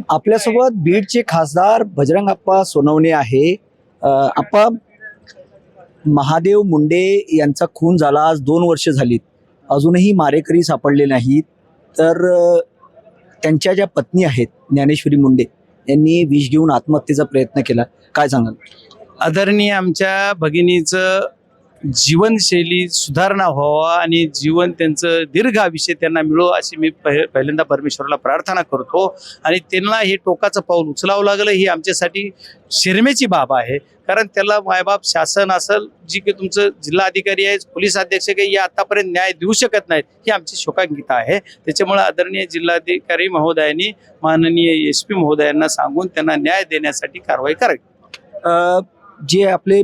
आपल्यासोबत बीडचे खासदार बजरंग अप्पा सोनवणे आहे. आप्पा, महादेव मुंडे यांचा खून झाला आज 2 वर्ष झालीत, अजूनही मारेकरी सापडले नाहीत. तर त्यांच्या ज्या पत्नी आहेत ज्ञानेश्वरी मुंडे यांनी विष घेऊन आत्महत्येचा प्रयत्न केला, काय सांगाल? आदरणीय आमच्या भगिनीचं जीवनशैली सुधारणा व्हावा आणि जीवन त्यांचं दीर्घ आयुष्य त्यांना मिळो अशी मी पहिल्यांदा परमेश्वराला प्रार्थना करतो. आणि त्यांना हे टोकाचं पाऊल उचलावं लागलं ही आमच्यासाठी शरमेची बाब आहे. कारण त्याला मायबाप शासन असेल, जी की तुमचं जिल्हा अधिकारी आहे, पोलीस अधीक्षक आहे, या आतापर्यंत न्याय देऊ शकत नाहीत ही आमची शोकांकिता आहे. त्याच्यामुळे आदरणीय जिल्हाधिकारी महोदयांनी माननीय SP महोदयांना सांगून त्यांना न्याय देण्यासाठी कारवाई करावी. जे आपले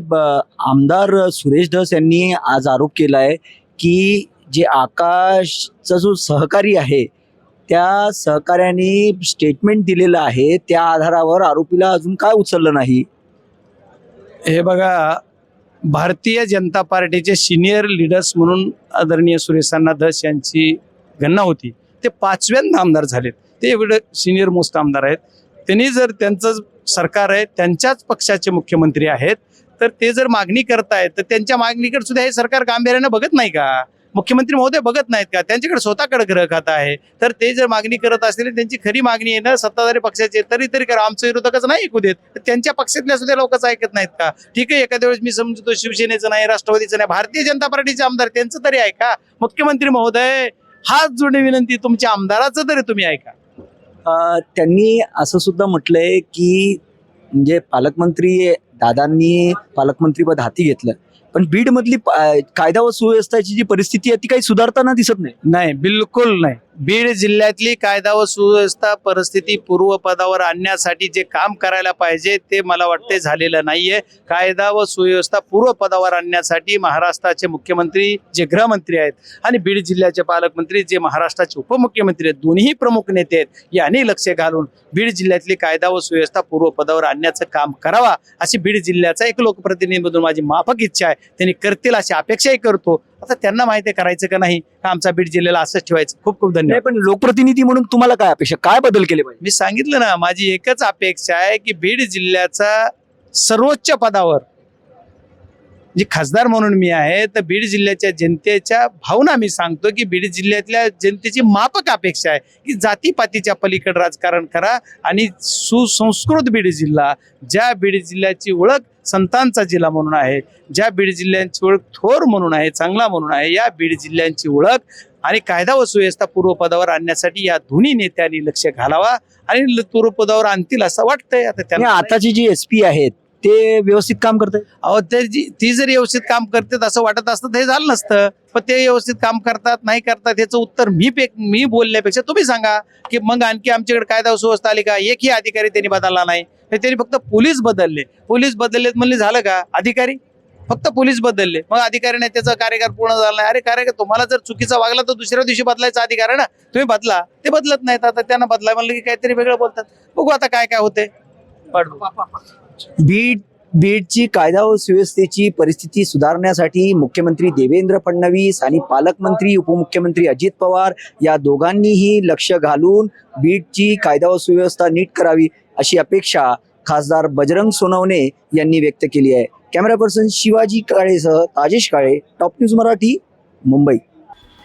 आमदार सुरेश धस यांनी आज आरोप केला आहे की जे आकाशचा जो सहकारी आहे त्या सहकार्याने स्टेटमेंट दिलेलं आहे, त्या आधारावर आरोपीला अजून काय उचललं नाही. हे बघा, भारतीय जनता पार्टीचे सिनियर लीडर्स म्हणून आदरणीय सुरेशांना धस यांची गणना होती. ते 5व्यांदा आमदार झालेत. ते एवढे सिनियर मोस्ट आमदार आहेत. त्यांनी जर त्यांचं सरकार आहे, त्यांच्याच पक्षाचे मुख्यमंत्री आहेत, तर ते जर मागणी करतायत तर त्यांच्या मागणीकडे सुद्धा हे सरकार गांभीर्यानं बघत नाही का? मुख्यमंत्री महोदय बघत नाहीत का? त्यांच्याकडे स्वतःकडे ग्रह खातं आहे. तर ते जर मागणी करत असतील, त्यांची खरी मागणी आहे ना सत्ताधारी पक्षाची, तरी करा. आमचं विरोधकच नाही ऐकू देत, त्यांच्या पक्षातल्या सुद्धा लोकच ऐकत नाहीत का? ठीक आहे, एखाद्या वेळेस मी समजतो शिवसेनेचं नाही, राष्ट्रवादीचं नाही, भारतीय जनता पार्टीचे आमदार त्यांचं तरी ऐका. मुख्यमंत्री महोदय, हात जोडणी विनंती, तुमच्या आमदाराचं तरी तुम्ही ऐका. त्यांनी असं सुद्धा म्हटलंय की म्हणजे दादांनी पालकमंत्रीपद हाती घेतलं, पण बीडमधली कायदा व सुव्यवस्थेची जी परिस्थिती आहे ती काही सुधारताना दिसत नाही. नाही, बिलकुल नाही. बीड जिल्ह्यातली कायदा व सुव्यवस्था परिस्थिती पूर्वपदावर आणण्यासाठी जे काम करायला पाहिजे ते मला वाटते झालेलं नाहीये. कायदा व सुव्यवस्था पूर्वपदावर आणण्यासाठी महाराष्ट्राचे मुख्यमंत्री जे गृहमंत्री आहेत आणि बीड जिल्ह्याचे पालकमंत्री जे महाराष्ट्राचे उपमुख्यमंत्री आहेत, दोन्ही प्रमुख नेते आहेत, यांनी लक्ष घालून बीड जिल्ह्यातली कायदा व सुव्यवस्था पूर्वपदावर आणण्याचं काम करावा अशी बीड जिल्ह्याचा एक लोकप्रतिनिधी म्हणून माझी माफक इच्छा आहे. त्यांनी करतील अशी अपेक्षाही करतो. आता त्यांना माहिती आहे करायचं का नाही, का आमचा बीड जिल्ह्याला असंच ठेवायचं. खूप खूप धन्यवाद. पण लोकप्रतिनिधी म्हणून तुम्हाला काय अपेक्षा, काय बदल केले पाहिजे? मी सांगितलं ना, माझी एकच अपेक्षा आहे की बीड जिल्ह्याचा सर्वोच्च पदावर जे खासदार म्हणून मी आहे, तर बीड जिल्ह्याच्या जनतेच्या भावना मी सांगतो की बीड जिल्ह्यातल्या जनतेची माफक अपेक्षा आहे की जातीपातीच्या पलीकडे राजकारण करा आणि सुसंस्कृत बीड जिल्हा, ज्या बीड जिल्ह्याची ओळख संतांचा जिल्हा म्हणून आहे, ज्या बीड जिल्ह्यांची ओळख थोर म्हणून आहे, चांगला म्हणून आहे, या बीड जिल्ह्यांची ओळख आणि कायदा व सुव्यवस्था पूर्वपदावर आणण्यासाठी या दोन्ही नेत्यांनी लक्ष घालावा आणि पूर्वपदावर आणतील असं वाटतंय. आता त्यांना आताची जी SP आहेत ते व्यवस्थित काम करतात. अहो, ती जर व्यवस्थित काम करतात असं वाटत असतं तर हे झालं नसतं. पण ते व्यवस्थित काम करतात नाही करतात याचं उत्तर मी बोलण्यापेक्षा तुम्ही सांगा की मग आणखी आमच्याकडे कायदा व सुव्यवस्था आली का? एकही अधिकारी त्यांनी बदलला नाही. त्यांनी फक्त पोलीस बदललेत म्हणले झालं का? अधिकारी फक्त पोलीस बदलले, मग अधिकाऱ्याने त्याचा कार्यकाळ पूर्ण झाला नाही. अरे कार्यकाळ तुम्हाला जर चुकीचा वागला तर दुसऱ्या दिवशी बदलायचा अधिकार आहे ना, तुम्ही बदला. ते बदलत नाहीत. आता त्यांना बदलाय म्हणलं की काहीतरी वेगळं बोलतात. बघू आता काय काय होते. बीडची कायदा व सुव्यवस्थेची परिस्थिती सुधारण्यासाठी मुख्यमंत्री देवेंद्र फडणवीस आणि पालकमंत्री उपमुख्यमंत्री अजित पवार या दोघांनीही लक्ष घालून बीडची कायदा व सुव्यवस्था नीट करावी अशी अपेक्षा खासदार बजरंग सोनवणे यांनी व्यक्त केली आहे. कॅमेरा पर्सन शिवाजी काळेसह ताजेश काळे, टॉप न्यूज मराठी, मुंबई.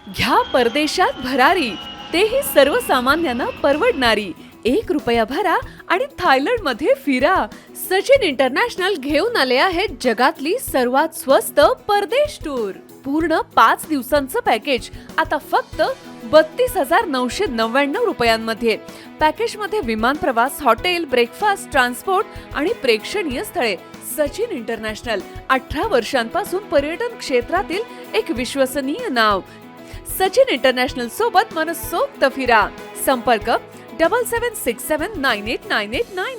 घ्या परदेशात भरारी, तेही सर्वसामान्यांना परवडणारी. 1 रुपया भरा आणि थायलंड मध्ये फिरा. सचिन इंटरनॅशनल घेऊन आले आहेत जगातली सर्वात स्वस्त परदेश टूर. पूर्ण 5 दिवसांचं पॅकेज आता फक्त 32,999 रुपयांमध्ये. पॅकेजमध्ये विमान प्रवास, हॉटेल, ब्रेकफास्ट, ट्रान्सपोर्ट आणि प्रेक्षणीय स्थळे. सचिन इंटरनॅशनल 18 वर्षांपासून पर्यटन क्षेत्रातील एक विश्वसनीय नाव. सचिन इंटरनॅशनल सोबत मनसोक्त फिरा. संपर्क 7767989898.